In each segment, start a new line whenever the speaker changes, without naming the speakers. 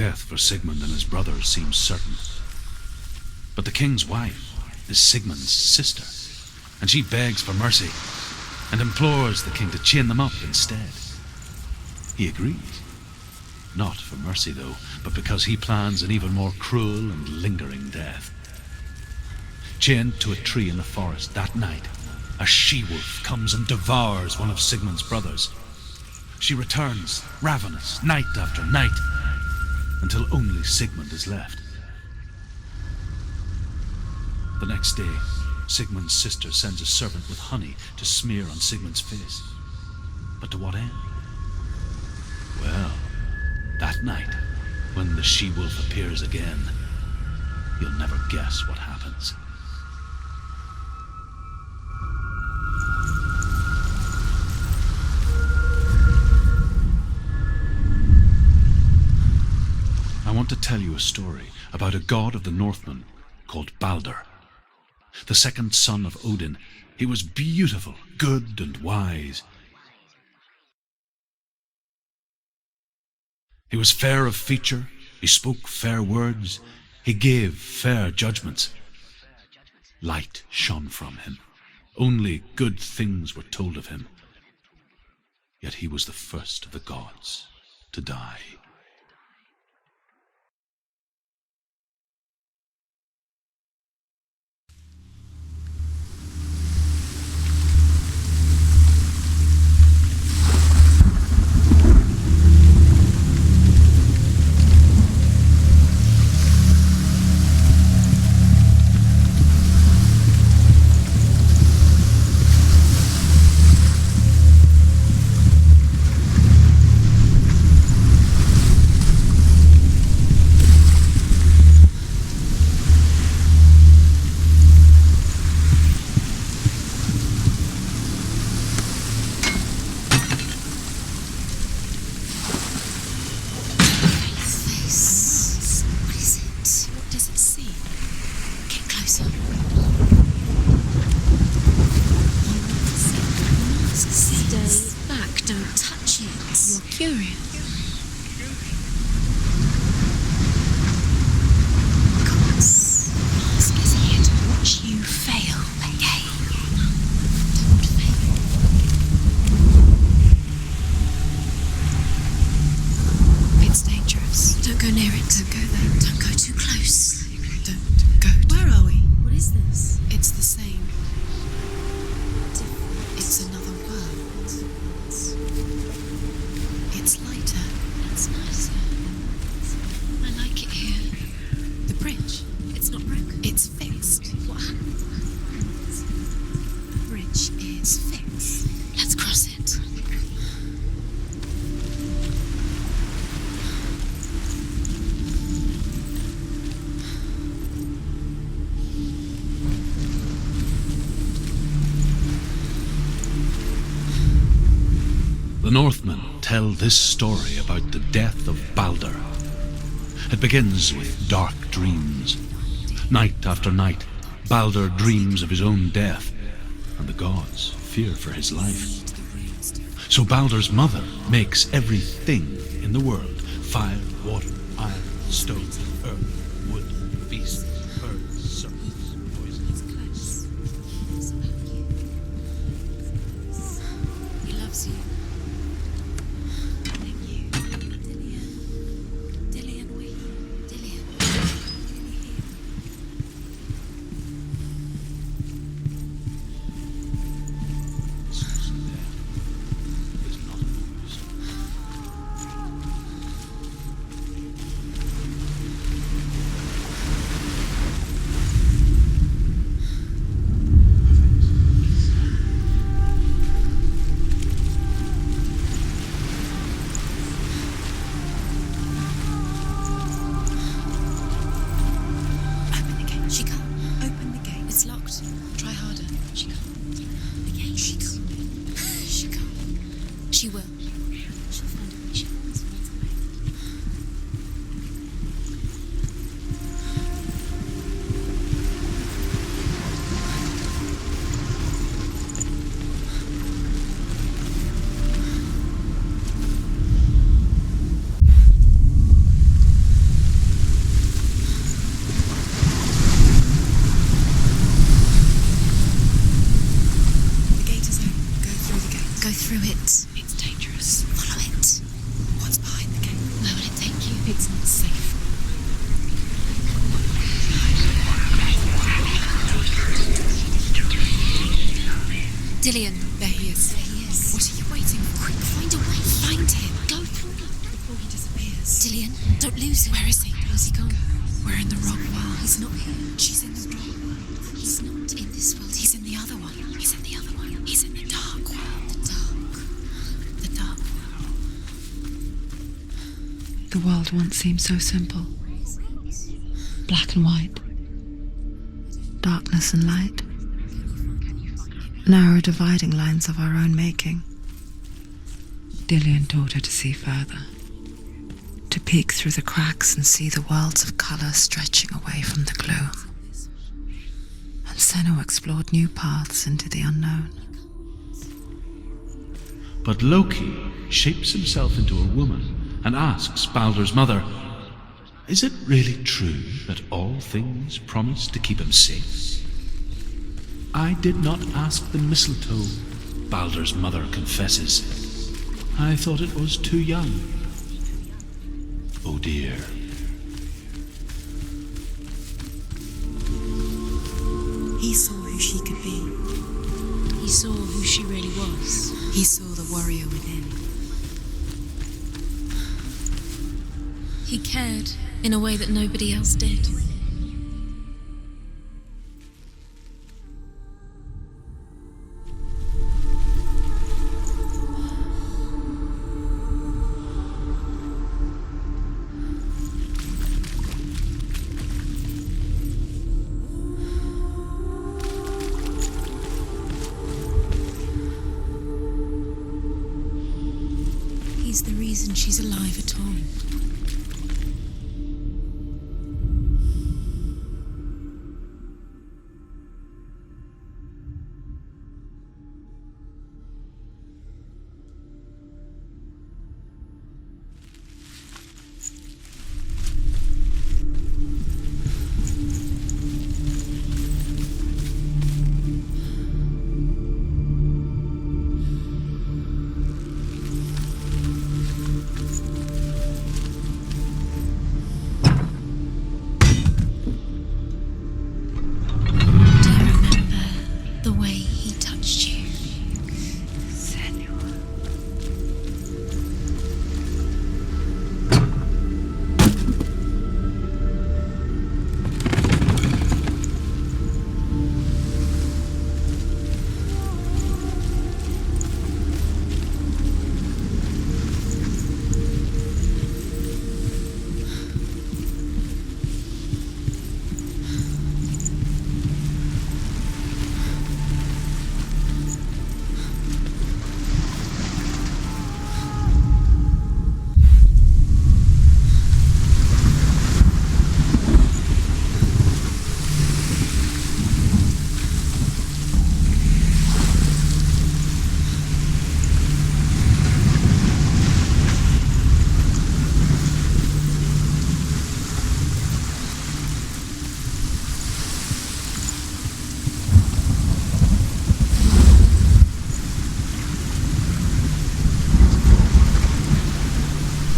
death for Sigmund and his brothers seems certain. But the king's wife is Sigmund's sister, and she begs for mercy and implores the king to chain them up instead. He agrees. Not for mercy, though, but because he plans an even more cruel and lingering death. Chained to a tree in the forest that night, a she-wolf comes and devours one of Sigmund's brothers. She returns, ravenous, night after night, until only Sigmund is left. The next day, Sigmund's sister sends a servant with honey to smear on Sigmund's face. But to what end? Well, that night, when the she-wolf appears again, you'll never guess what happens. I want to tell you a story about a god of the Northmen called Balder. The second son of Odin, he was beautiful, good, and wise. He was fair of feature, he spoke fair words, he gave fair judgments. Light shone from him. Only good things were told of him. Yet he was the first of the gods to die. The Northmen tell this story about the death of Balder. It begins with dark dreams. Night after night, Balder dreams of his own death, and the gods fear for his life. So Balder's mother makes everything in the world: fire, water, iron, stone, earth, wood, beasts, birds, serpents, poisons.
He loves you. Thank you. Dillion. Dillion, Dillion. Dillion.
There he is.
There he is.
What are you waiting for?
Quick, find a way.
Find him.
Go.
Before he disappears.
Dillion, don't lose him.
Where is he?
Where's he gone?
We're in the wrong world.
He's not here.
She's in the wrong world.
He's not in this world.
He's in the other one. He's in the other one. He's in the dark world.
The dark world.
The world once seemed so simple. Black and white. Darkness and light. Narrow dividing lines of our own making. Dillion taught her to see further. To peek through the cracks and see the worlds of colour stretching away from the gloom. And Senua explored new paths into the unknown.
But Loki shapes himself into a woman and asks Baldur's mother, is it really true that all things promise to keep him safe? I did not ask the mistletoe, Baldur's mother confesses. I thought it was too young. Oh dear.
He saw who she could be.
He saw who she really was.
He saw the warrior within.
He cared in a way that nobody else did. He's the reason she's alive at all. The way he touched you.
Senua.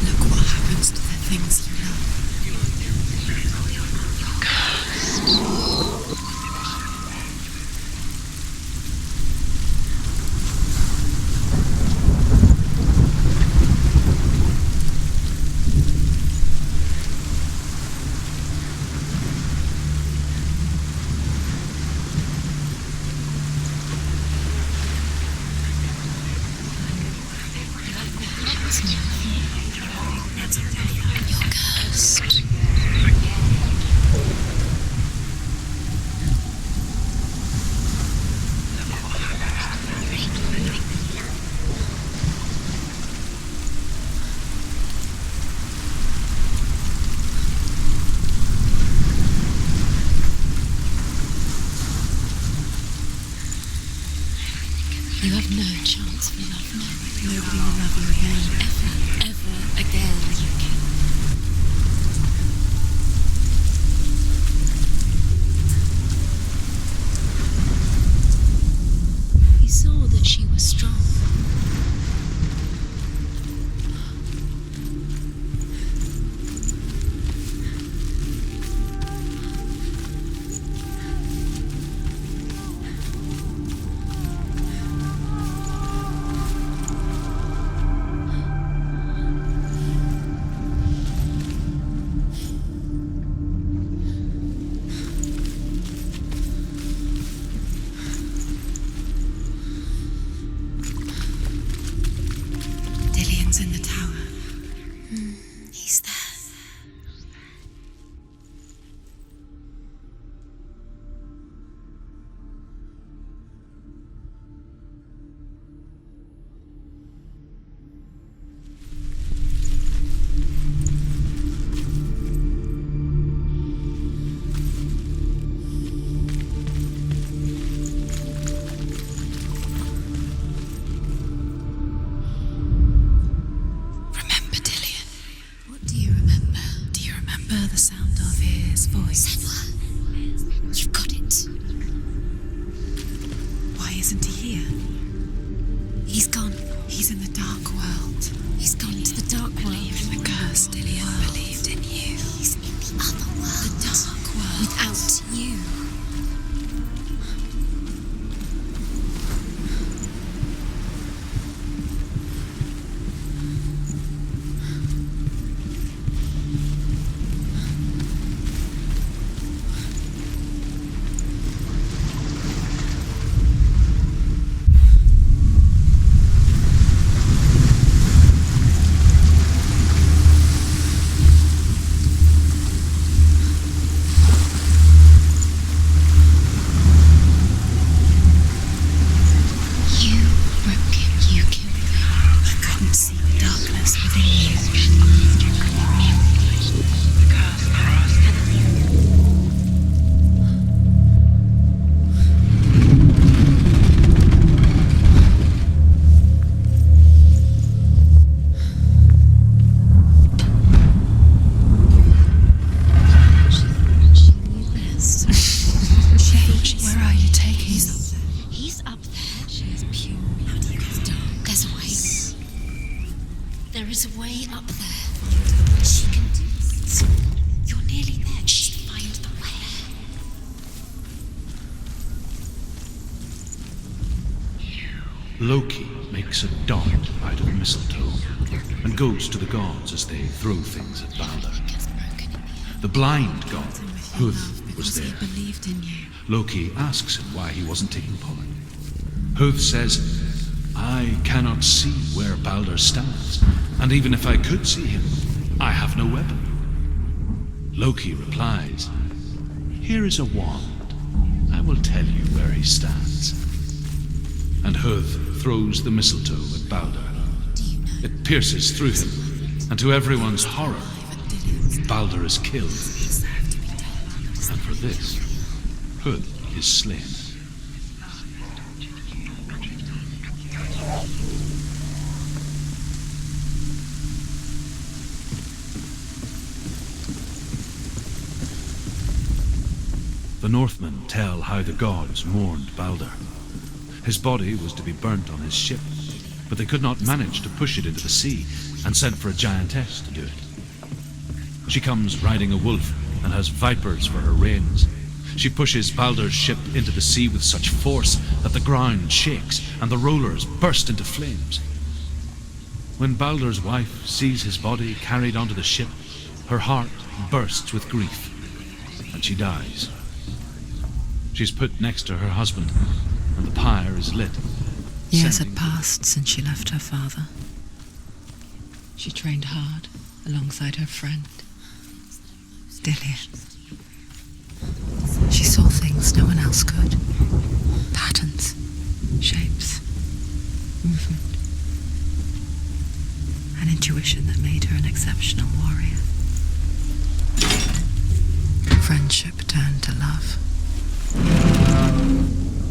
Look what happens to the things you love.
You're cursed. You have no chance for love now.
Nobody will love you again.
Ever again. He saw that she was strong.
whisper the sound of his voice.
Senua, you've got it.
Why isn't he here?
He's gone.
He's in the dark world.
He's gone to the dark world.
Believed in the curse, Dillion. Believed in you.
He's in the other world.
The dark world.
Without you.
Loki makes a dart out of mistletoe and goes to the gods as they throw things at Balder. The blind god, Huth, was there.
He believed in you.
Loki asks him why he wasn't taking part. Huth says, I cannot see where Balder stands, and even if I could see him, I have no weapon. Loki replies, here is a wand. I will tell you where he stands. And Huth throws the mistletoe at Balder. It pierces through him, and to everyone's horror, Balder is killed. And for this, Huth is slain. The Northmen tell how the gods mourned Balder. His body was to be burnt on his ship, but they could not manage to push it into the sea, and sent for a giantess to do it. She comes riding a wolf and has vipers for her reins. She pushes Balder's ship into the sea with such force that the ground shakes and the rollers burst into flames. When Balder's wife sees his body carried onto the ship, her heart bursts with grief, and she dies. She's put next to her husband, and the pyre is lit.
Years had passed since she left her father. She trained hard alongside her friend, Dillion. She saw things no one else could. Patterns, shapes, movement. An intuition that made her an exceptional warrior. Friendship turned to love.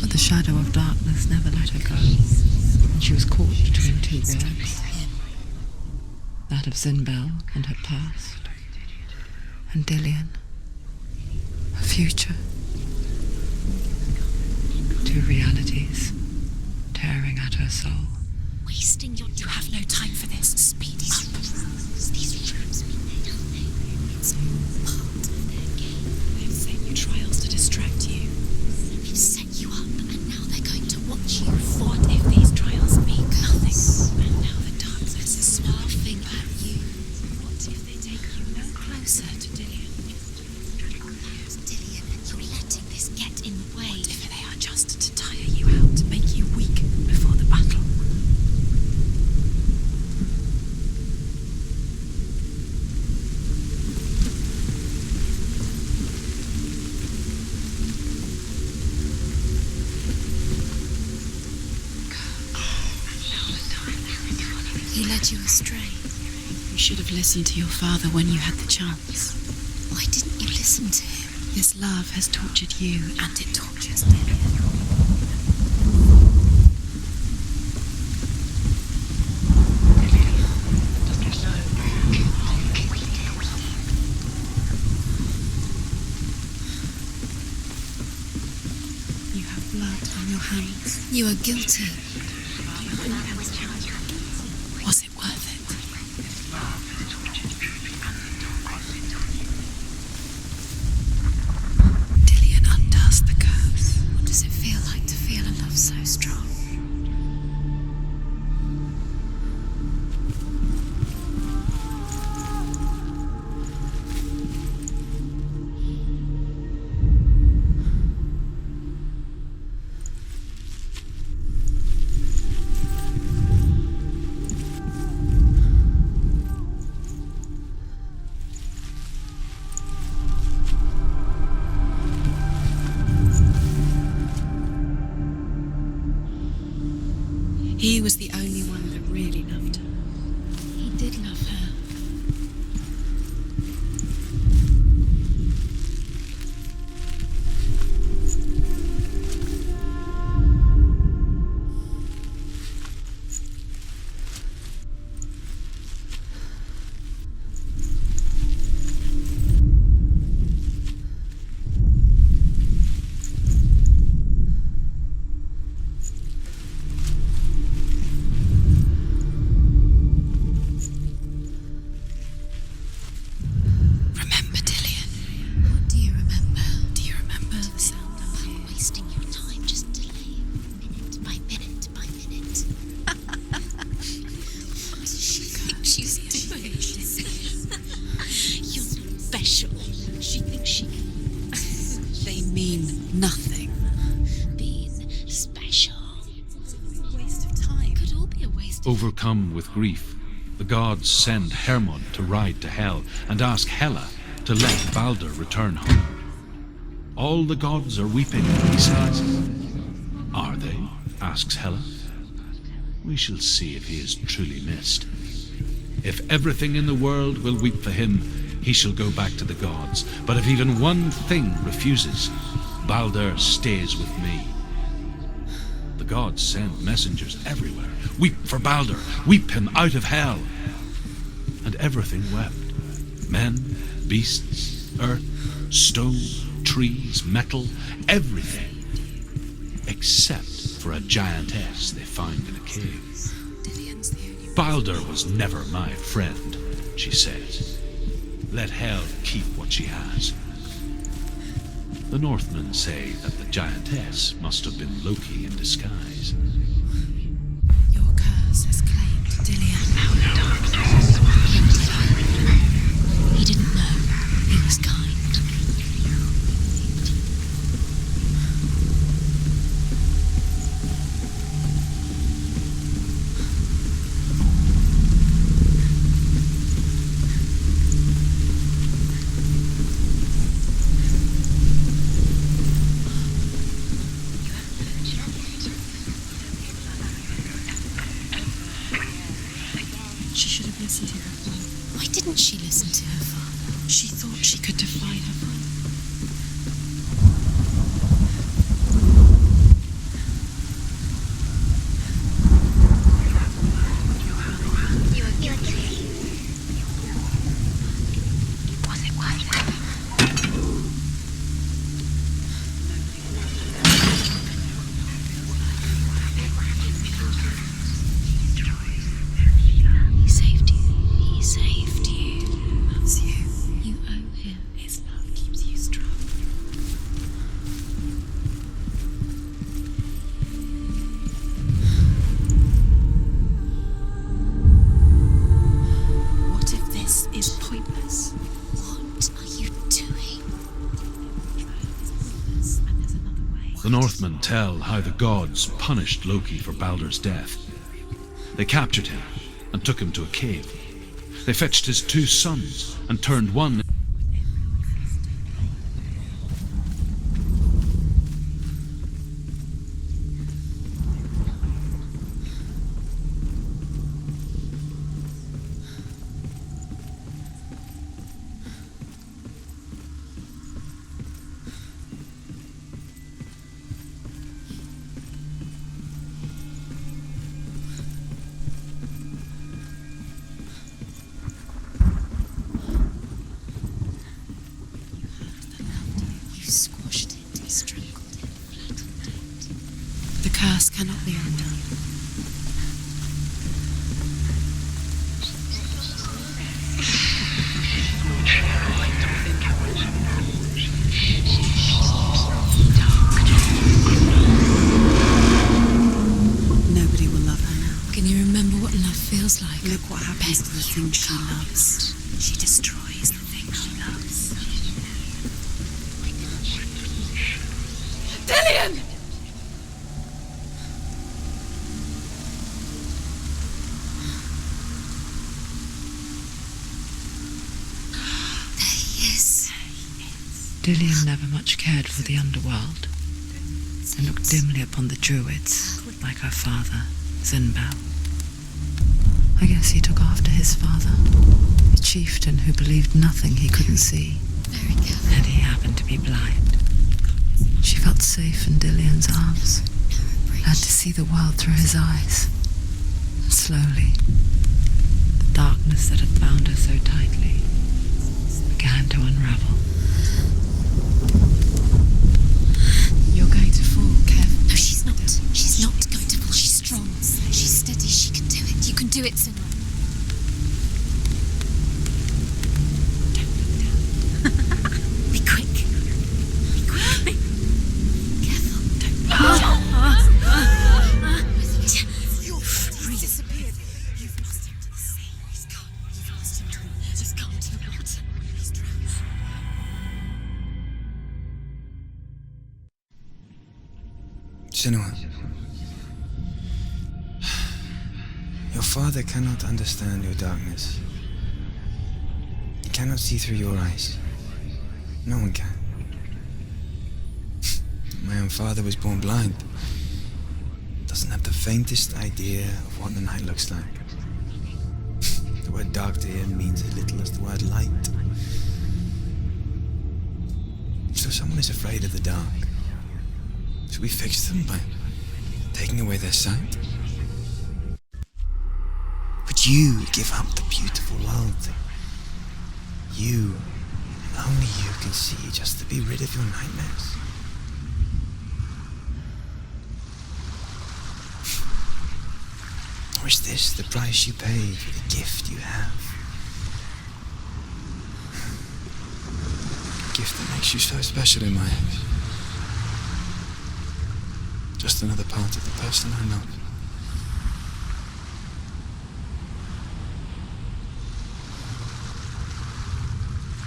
But the shadow of darkness never let her go, and she was caught between two worlds. That of Zinbel and her past, and Dillion, her future. Two realities tearing at her soul.
Wasting your...
You have no time for this. Speed up.
These rooms mean nothing. It's all part of their game.
They've set you trials to distract you.
They've set you up, and now they're going to watch you.
What if these trials mean nothing? And now the darkness is
Laughing at you.
What if they take you no closer to Dillion?
There's Dillion, and you're letting this get in the way.
What if they are just to tire you out, to make you weak before the battle?
He led you astray.
You should have listened to your father when you had the chance.
Why didn't you listen to him?
This love has tortured you, and it tortures Dillion. on your hands.
You are guilty.
Was it worth it? Dillion undoes the curse.
What does it feel like to feel a love so strong?
He was the only one that really loved her.
He did love her.
Remember, Dillion?
What do you remember?
Do you remember the sound of
I'm wasting your time, just delay minute by minute by minute. What does she think she's doing? You're special. She thinks she can
They mean nothing.
be special.
Waste of time.
Could all be a waste of
Overcome with grief, the gods send Hermod to ride to Hell and ask Hela to let Balder return home. All the gods are weeping, he says. Are they? Asks Hela. We shall see if he is truly missed. If everything in the world will weep for him, he shall go back to the gods. But if even one thing refuses, Balder stays with me. The gods send messengers everywhere. Weep for Balder, weep him out of Hell. And everything wept. Men, beasts, earth, stone, trees, metal, everything. Except for a giantess they found in a cave.
Dillion's the only one.
Balder was never my friend, she says. Let Hell keep what she has. The Northmen say that the giantess must have been Loki in disguise.
Your curse has claimed Dillion.
He didn't know. He was kind.
She should have listened to her father.
Why didn't she listen to her father?
She thought she could defy her father.
Was it worth it? He saved you. He saved you.
Loves you.
You owe him.
His love keeps you strong. What if this is pointless?
What are you doing?
And there's another way.
The Northmen tell how the gods punished Loki for Balder's death. They captured him and took him to a cave. They fetched his 2 sons and turned one
cannot be undone. Nobody will love her now.
Can you remember what love feels like?
Look what happens to the things she loves. She destroys the things she loves. Dillion!
There he is.
Dillion never much cared for the underworld, and looked dimly upon the druids, like her father, Zinbel. I guess he took after his father, a chieftain who believed nothing he couldn't see,
Very careful.
and he happened to be blind. She felt safe in Dillion's arms, had to see the world through his eyes. And slowly, the darkness that had bound her so tightly began to unravel. You're going to fall, careful.
No, she's not. She's not going to fall. She's strong. She's steady. She can do it. You can do it, Senua. Be quick. Be quick. Careful. You're free. Disappeared. You've lost him to the sea. He's gone. You've lost him to the water. He's gone to the water. He's drowned.
Senua, your father cannot understand your darkness. He cannot see through your eyes. No one can. My own father was born blind. Doesn't have the faintest idea of what the night looks like. The word dark to him means as little as the word light. So someone is afraid of the dark. Should we fix them by taking away their sight? Would you give up the beautiful world? You, and only you can see, just to be rid of your nightmares. Or is this the price you pay for the gift you have? A gift that makes you so special in my eyes. Just another part of the person I love.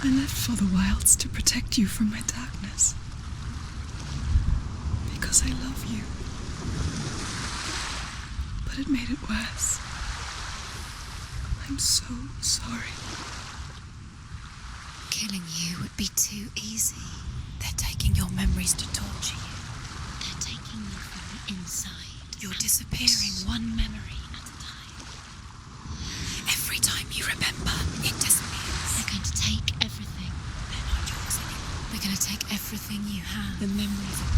I lived for the wilds to protect you from my darkness. Because I love you. But it made it worse. I'm so sorry.
Killing you would be too easy.
They're taking your memories to torture you.
They're taking you from the inside.
You're disappearing one memory at a time. Every time you remember, it disappears.
They're going to take everything.
They're not yours anymore.
They're going to take everything you have.
The memories of